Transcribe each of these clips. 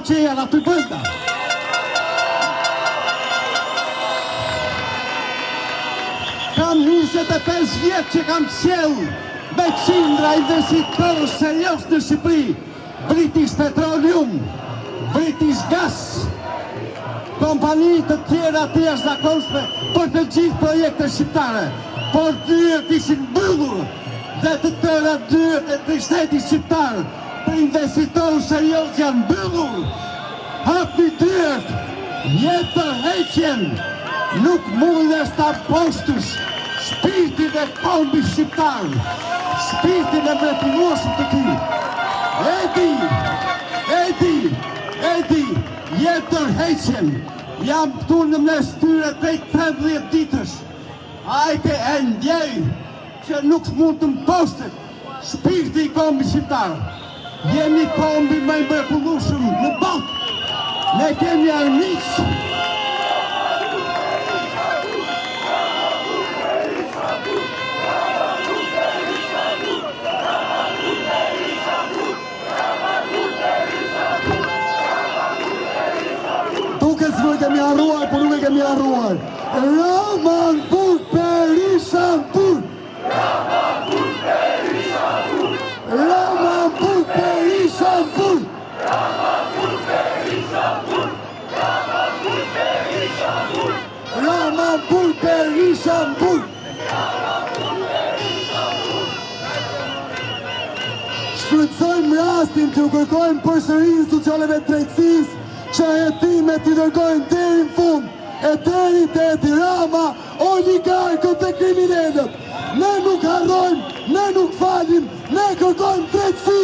që janë aty brenda. Kam 25 vjetë që kam sjellë me qindra investitorë serios në Shqipëri, British Petroleum, British Gas, kompani të tjera të jashtëzakonshme për të gjithë projekte shqiptare, por dyert ishin mbyllur dhe të tëra dyert e të shtetit shqiptar për investitorë serios janë mbyllur. Hapni dyert, jetë tërheqjen, nuk mundesh ta poshtësh shpirtin e kombi shqiptar, shpirtin e mrekullueshëm të tij. Edi, jetë tërheqjen. Jam këtu në mes tyre drejt 13 ditësh. Hajde e ndjej që nuk mund të mpostet shpirti i kombi shqiptar. Jemi kombi më i mrekullueshëm në botë. Ne kemi armiq. Nuk e kemi arruar, por nuk e kemi arruar. Ramanpur Perishampur. Ramanpur Perishampur. Ramanpur Perishampur. Shfrytësojmë rastin të kërkojmë përsëri institucioneve të drejtësisë që hetimet i dërgojnë deri në fund, e deri te Edi Rama, oligarkët e kriminalët. Ne nuk harrojmë, ne nuk falim, ne kërkojmë drejtësi.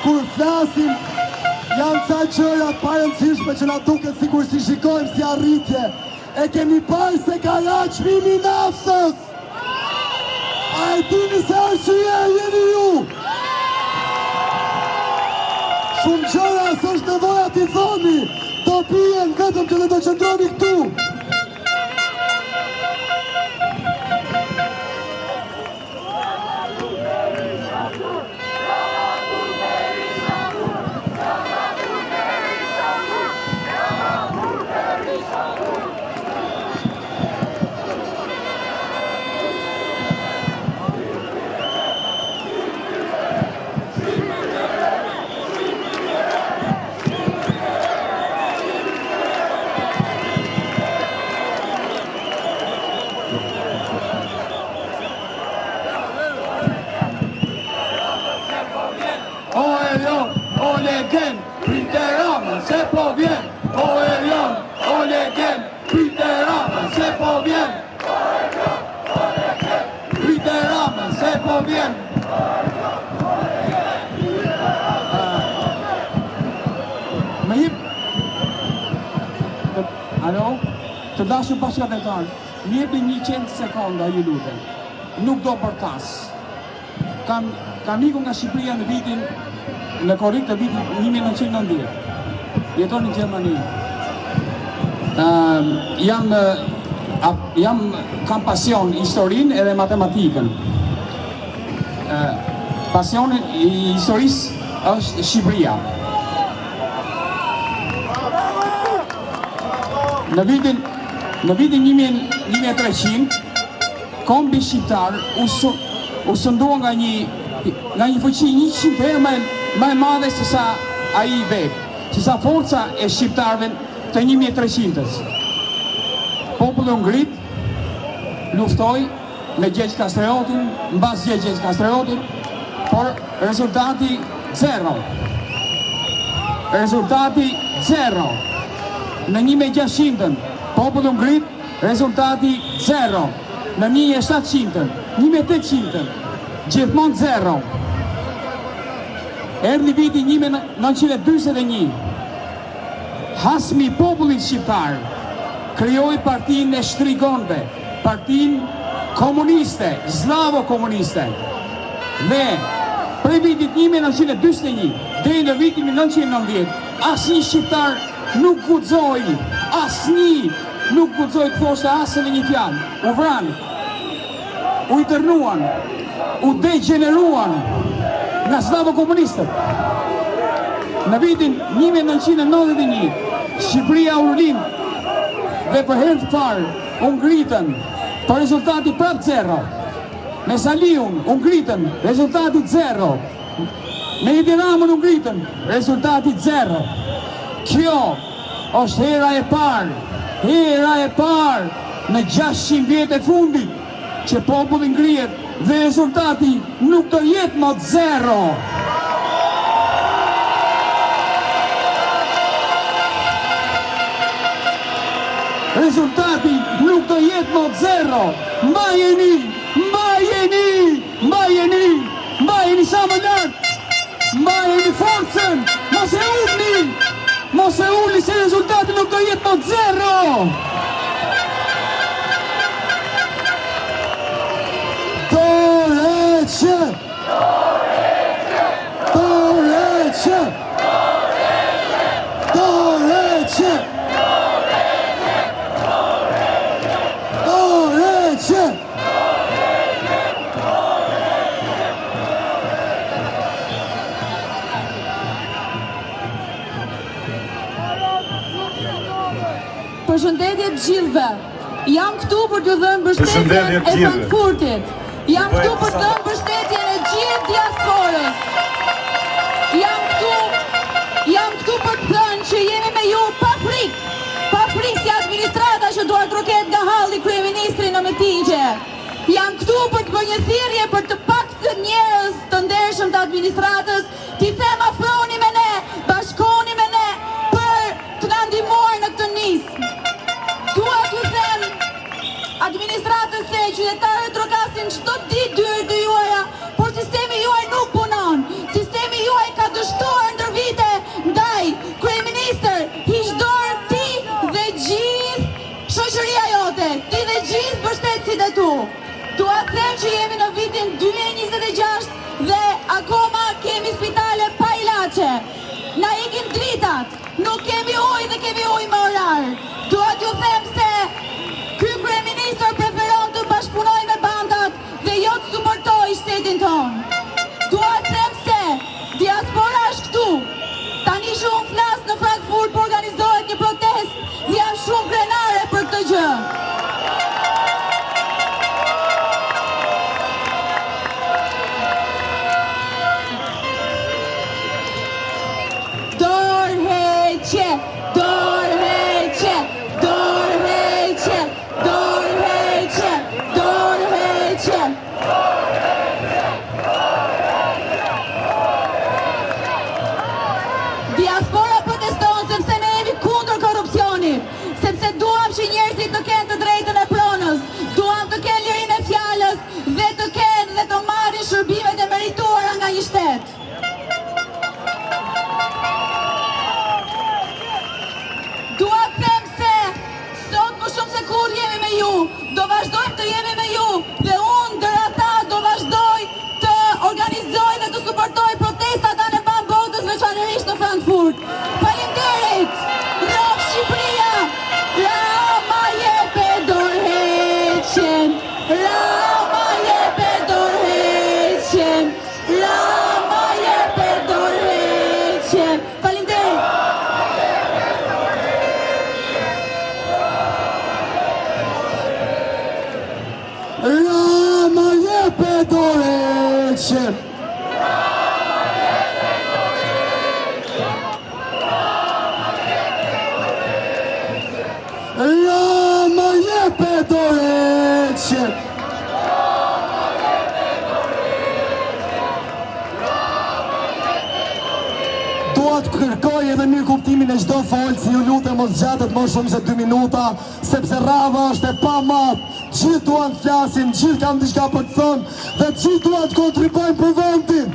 Kur flasim, janë ca gjëra të parëndësishme që na duket sikur si shikojmë si arritje. E kemi parë se ka laq çmimi i naftës. A e dini se arsye jeni ju? Shumë gjëra s'është nevoja t'i thoni, do pijen vetëm që ne do qëndroni këtu. Se po vjen, o Elion, o Legen, Prite Rama, se po vjen. Prite Rama, se po vjen. Më jep. Alo? Të dashur bashkëdhetar, më jepni 100 sekonda, ju lutem. Nuk do bërtas. Kam ikur nga Shqipëria në vitin, në korrik të vitit 1990. Jeton në Gjermani. Kam pasion historinë edhe matematikën. Pasioni i historisë është Shqipëria. Në vitin 1300, kombi shqiptar u sundua nga një fuqi 100 herë më e madhe se sa ai i vetë. Që sa forca e shqiptarëve të 1300-ës. Populli u ngrit, luftoi me Gjergj Kastriotin, mbas Gjergj Kastriotit, por rezultati zero. Rezultati zero. Në 1600-ën, populli u ngrit, rezultati zero. Në 1700-ën, 1800-ën, gjithmonë zero. Erdhi viti 1941. Hasmi i popullit shqiptar krijoi partinë e shtrigonëve, partinë komuniste, slavo-komuniste. Dhe prej vitit 1941 deri në vitin 1990, asnjë shqiptar nuk guxoi, nuk guxoi të thoshte asnjë një fjalë. U vranë, u internuan, u degeneruan nga slavo-komunistët. Në vitin 1991, Shqipëria u rinim dhe për herë të parë u ngritën për rezultati prap 0. Me Saliun u ngritën rezultati 0. Me Edi Ramën u ngritën rezultati 0. Kjo është hera e parë në 600 vjet e fundit që populli ngrihet dhe rezultati nuk do jetë më 0. Rezultati nuk do jetë më 0. Mbajeni sa më lartë. Mbajeni forcën. Mos e ulni se rezultati nuk do jetë më 0. Përshëndetje të gjithëve. Jam këtu për t'ju dhënë mbështetjen e Frankfurtit. Jam këtu për të dhënë mbështetjen e gjithë diasporës. Jam këtu për të thënë që jemi me ju pa frikë si administrata që duhet roket nga halli kryeministri në Metigje. Jam këtu për të bërë një thirrje për të paktën njerëz të ndershëm të administratës, t'i them afroni me ne, bashkoni me ne për të na ndihmuar në këtë nismë. Dua t'ju them administratës se qytetarët trokasin çdo ditë dyert e juaja, por sistemi juaj nuk punon. Sistemi juaj ka dështuar ndër vite ndaj kryeministër, hiqdor ti dhe gjithë shoqëria jote, ti dhe gjithë mbështetësit e tu. Dua të them që jemi në vitin 2026 dhe akoma kemi spitale pa ilaçe. Na ikin dritat, nuk kemi ujë dhe kemi ujë me orar. Dua t'ju them se ky kryeministër preferon të bashkëpunojë me bandat dhe jo të suportojë shtetin ton. Dua të them se diaspora është këtu. Tani shumë flas në Frankfurt për organizohet një protest dhe jam shumë krenare për këtë gjë. Diaspora proteston sepse ne jemi kundër korrupsionit, sepse duam që njerëzit të kenë të drejtën e pronës, duam të kenë lirinë e fjalës dhe të kenë dhe të marrin shërbimet e merituara nga një shtet. Dua të them se sot më shumë se kur jemi me ju, do vazhdojmë të jemi me ju dhe unë ndër ata do vazhdoj të organizoj dhe të suportoj protestat anë pa botës veçanërisht në Frankfurt. Faleminderit! Rop Shqipëria! Rama jepe dorëheqjen! Rama jepe dorëheqjen! Rama jepe dorëheqjen! Faleminderit! Rama jepe dorëheqjen! Rama jepe dorëheqjen! Dua të kërkoj edhe mirë kuptimin e çdo folsi, ju lutem mos zgjatet më shumë se 2 minuta, sepse rradha është e pamat. Gjithë duan të flasin, gjithë kanë diçka për të thënë dhe gjithë duan të kontribuojnë për vendin.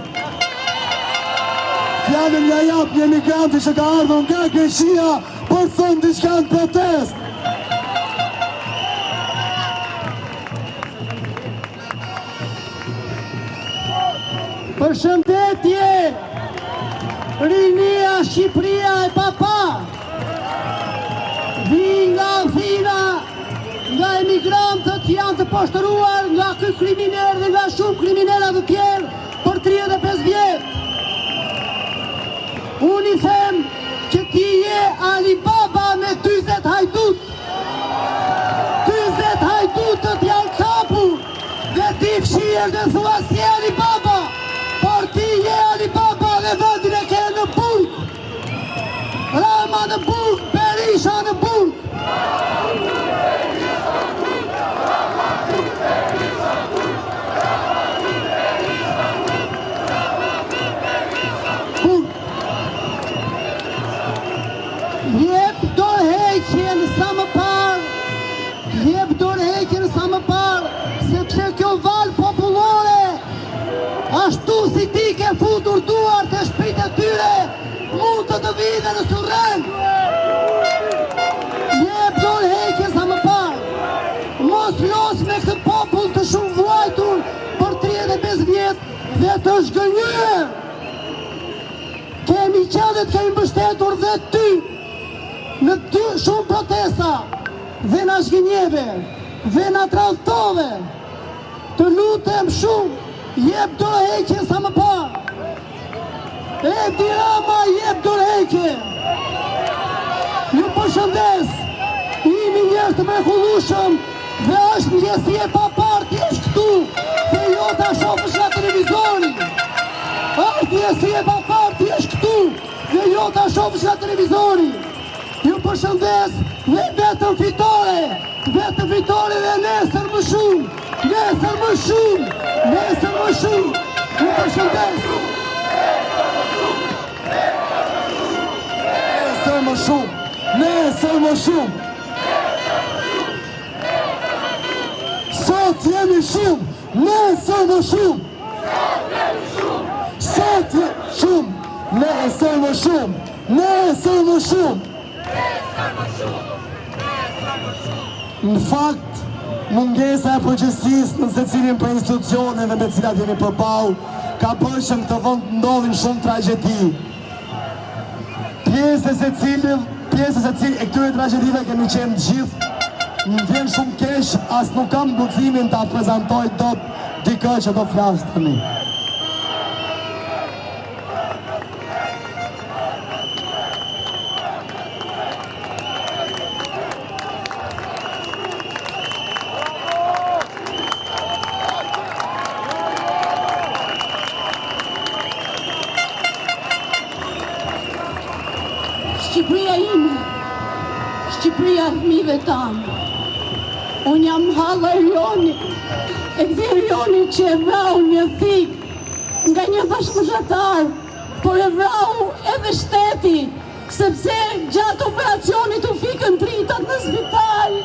Fjalën ja jap një emigranti që ka ardhur nga Greqia për të thënë diçka në protest. Përshëndetje! Rinia Shqipëria e papa! Vi nga Athina, nga emigrantët që janë të poshtëruar nga ky kriminal dhe nga shumë kriminella të tjerë për 35 vjet. Unë i them që ti je Alibaba me 40 hajdut. 40 hajdutët janë kapur dhe ti fshirë dhe thua si Alibaba, por ti je Alibaba dhe vendin e ke në burg. Rama në burg, Berisha në burg. Jep dorëheqjen sa më parë, jep dorëheqjen sa më parë, sepse kjo valë popullore, ashtu si ti ke futur duart e shpirtit e tyre, mund të vijë në surrend. Jep dorëheqjen sa më parë, mos los me këtë popull të shumë vuajtur për 35 vjet dhe të zhgënjur. Kemi qenë dhe të kemi mbështetur dhe ty në shumë protesta dhe na zhgënjeve dhe na tradhtove. Të lutem shumë, jep dorëheqje sa më parë. Edi Rama, jep dorëheqje. Ju përshëndes, jemi njerëz të mrekullueshëm dhe është ndjesie pa parti është këtu dhe jo ta shohësh nga televizori. Është ndjesie pa parti është këtu dhe jo ta shohësh nga televizori. Ju përshëndes dhe vetëm fitore dhe nesër më shumë, nesër më shumë, nesër më shumë. Ju përshëndes. Nesër më shumë, nesër më shumë. Sot jemi shumë, nesër më shumë. Sot jemi shumë, nesër më shumë, nesër më shumë. Në fakt, mungesa e përgjegjësisë në secilin për institucioneve me cilat jemi përballë ka bërë që në këtë vend ndodhin shumë tragjedi. Pjesë e secili e këtyre tragjedive kemi qenë të gjithë. Më vjen shumë keq, as nuk kam guximin ta prezantoj dot dikë që do flas tani. Shqipëria ime, Shqipëria e fëmijëve tanë. Unë jam halla Rioni, e këti Rioni që e vrau një thik nga një bashkëpunëtar, por e vrau edhe shteti, sepse gjatë operacionit u fikën dritat në spital.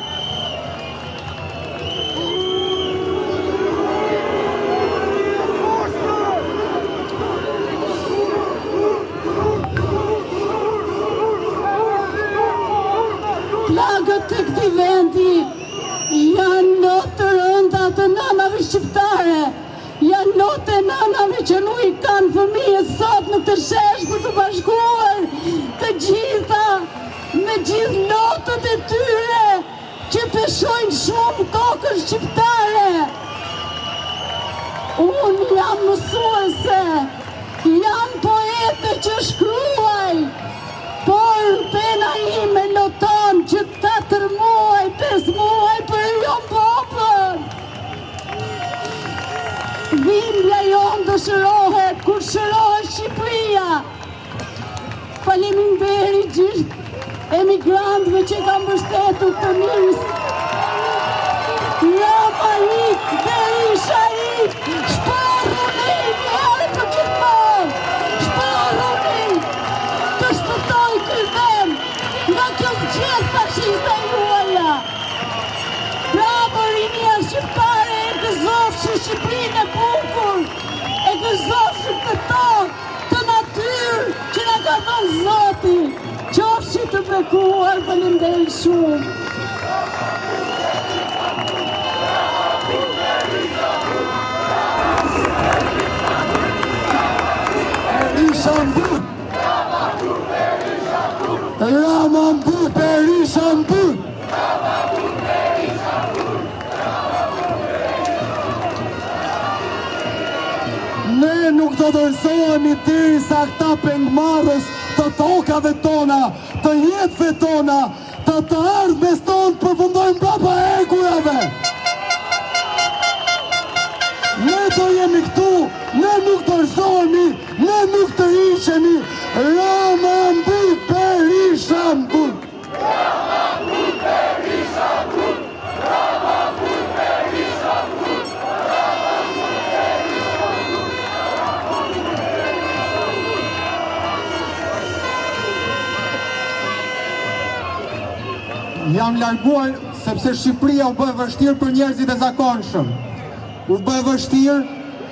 Plagët të këtij vendi janë notë të rënda të nanave shqiptare, janë notë të nanave që nuk i kanë fëmijët sot në të shesh për të bashkuar të gjitha me gjithë notët e tyre që peshojnë shumë kokën shqiptare. Unë jam mësuese, jam poete që shkruaj, por pena ime noton që 4 muaj, 5 muaj për jo popën. Dhimbja jonë dëshirohet kur shërohet Shqipëria. Faleminderit gjithë emigrantëve që kam mbështetur të mirës. Rama ik, Berisha ik, shpërruni njëri për gjithmonë. Shpërruni të shpëtoj ky vend nga kjo zgjedhje fashiste juaja. Bravo rinia shqiptare, e gëzofshi Shqipërinë e bukur, e gëzofshi këtë tokë të natyrë që na ka dhënë Zoti. Qofshi të bekuar, faleminderit shumë. Berisha mbut! Rama mbut, Berisha mbut! Ne nuk do dorëzohemi derisa këta pengmarrës të tokave tona, të jetëve tona, të ardhmes tonë përfundojnë brapa ekurave. Ne do jemi këtu, ne nuk dorëzohemi, ne nuk të hiqemi. Rama mbur Berisha mbur. Jam larguar sepse Shqipëria u bë vështirë për njerëzit e zakonshëm. U bë vështirë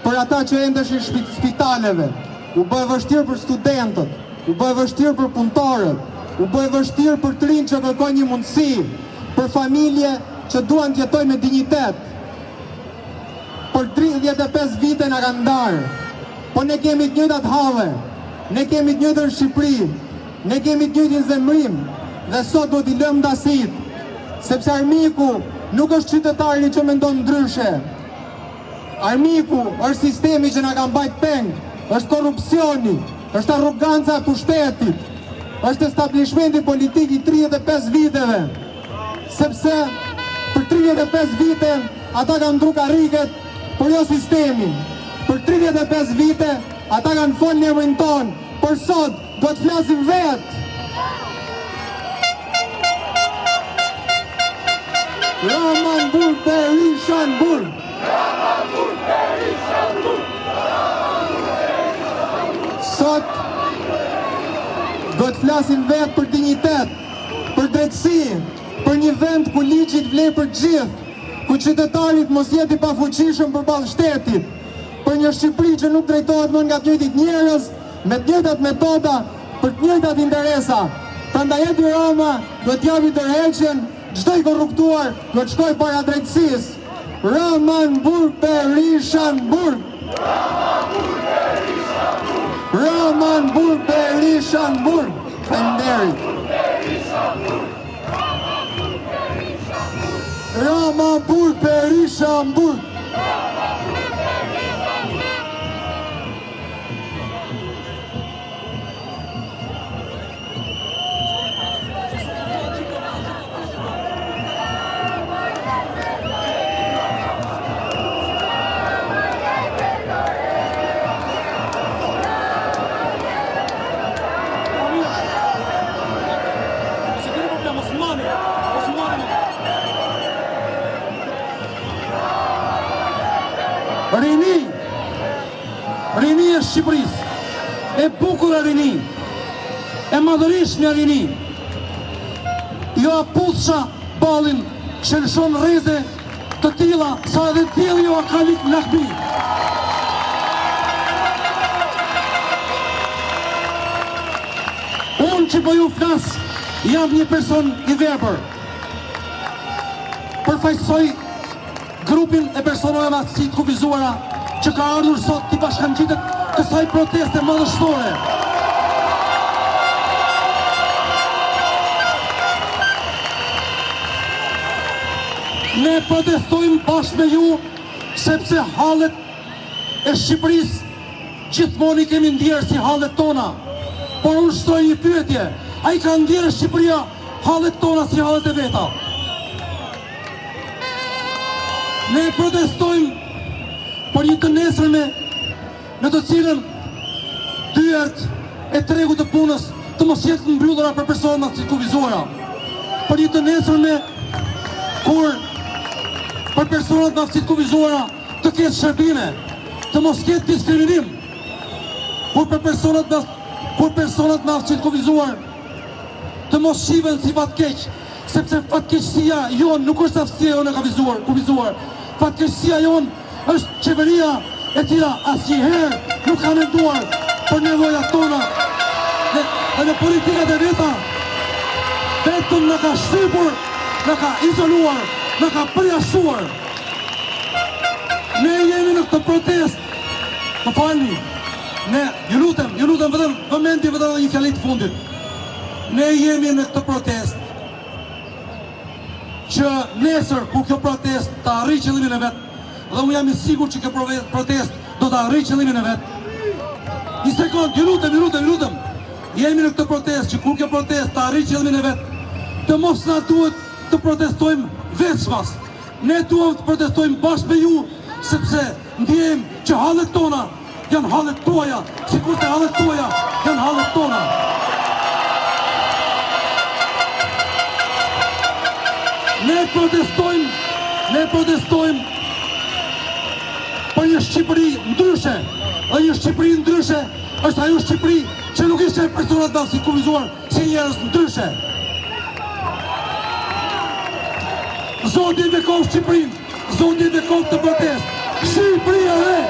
për ata që endeshin spitaleve. U bë vështirë për studentët. U bë vështirë për punëtorët. U bë vështirë për të rinj që kërkojnë një mundësi, për familje që duan të jetojnë me dinjitet. Për 35 vite na kanë ndarë. Po ne kemi të njëjtat halle. Ne kemi të njëjtën Shqipëri. Ne kemi të njëjtin zemrim. Dhe sot do t'i lëmë ndasit, sepse armiku nuk është qytetari që mendon ndryshe. Armiku është sistemi që na ka mbajt peng, është korrupsioni, është arroganca e pushtetit, është establishmenti politik i 35 viteve. Sepse për 35 vite ata kanë ndru karriket, por jo sistemin. Për 35 vite ata kanë folë në emrin tonë, por sot do të flasim vetë. Rama mbur Berisha mbur. Sot do të flasim vetë për dinjitet, për drejtësi, për një vend ku ligjit vlen për gjithë, ku qytetarit mos jetë i pafuqishëm përballë shtetit, për një Shqipëri që nuk drejtohet më nga të njëjtit njerëz, me të njëjtat metoda, për të njëjtat interesa. Prandaj Edi Rama do të japi dorëheqjen. Çdo i korruptuar do të shkojë para drejtësisë. Rama mbur Berisha mbur. Rama mbur Berisha mbur. Faleminderit. Rama mbur Berisha mbur. Rini e Shqipërisë, e bukur e rini, e madhërishme e rini, jo aputhsha balin që lëshon rreze të tilla sa edhe tjelli jo akalik lakbi. Unë që po ju flas, jam një person i vepër. Përfaqësoj grupin e personave me aftësi të kufizuara që ka ardhur sot t'i bashkangjitet kësaj proteste madhështore. Ne protestojmë bashkë me ju sepse hallet e Shqipërisë gjithmonë i kemi ndjerë si hallet tona. Por unë shtoj një pyetje, a i ka ndjerë Shqipëria hallet tona si hallet e veta? Ne protestojmë për një të nesërme në të cilën dyert e tregu të punës të mos jetë mbyllura për personat si kufizuara. Për një të nesërme kur për personat me aftësi të kufizuara të ketë shërbime, të mos ketë diskriminim. Kur personat me aftësi të kufizuar të mos shiven si fatkeq, sepse fatkeqësia jonë nuk është aftësia jonë e kufizuar. Fatkeqësia jonë është qeveria e cila asnjëherë nuk ka menduar për nevojat tona dhe në politikat e veta vetëm në ka shtypur, në ka izoluar, në ka përjashtuar. Ne jemi në këtë protest, më falni, ne, ju lutem vetëm vëmendje vetëm një fjalë të fundit. Ne jemi në këtë protest që nesër kur kjo protest të arrijë qëllimin e vet, dhe unë jam i sigurt që kjo protest do të arrijë qëllimin e vet. Një sekond, ju lutem. Jemi në këtë protestë që kur kjo protestë të arrijë qëllimin e vet, të mos na duhet të protestojmë veçmas. Ne duhet të protestojmë bashkë me ju, sepse ndjejmë që hallet tona janë hallet tuaja, sikur të hallet tuaja janë hallet tona. Ne protestojmë për një Shqipëri ndryshe. Dhe një Shqipëri ndryshe është ajo Shqipëri që nuk ishte personat dhe si kuvizuar si njerëz ndryshe. Zoti i bekov Shqipërinë, Zoti i bekov të protestë. Shqipëria e re!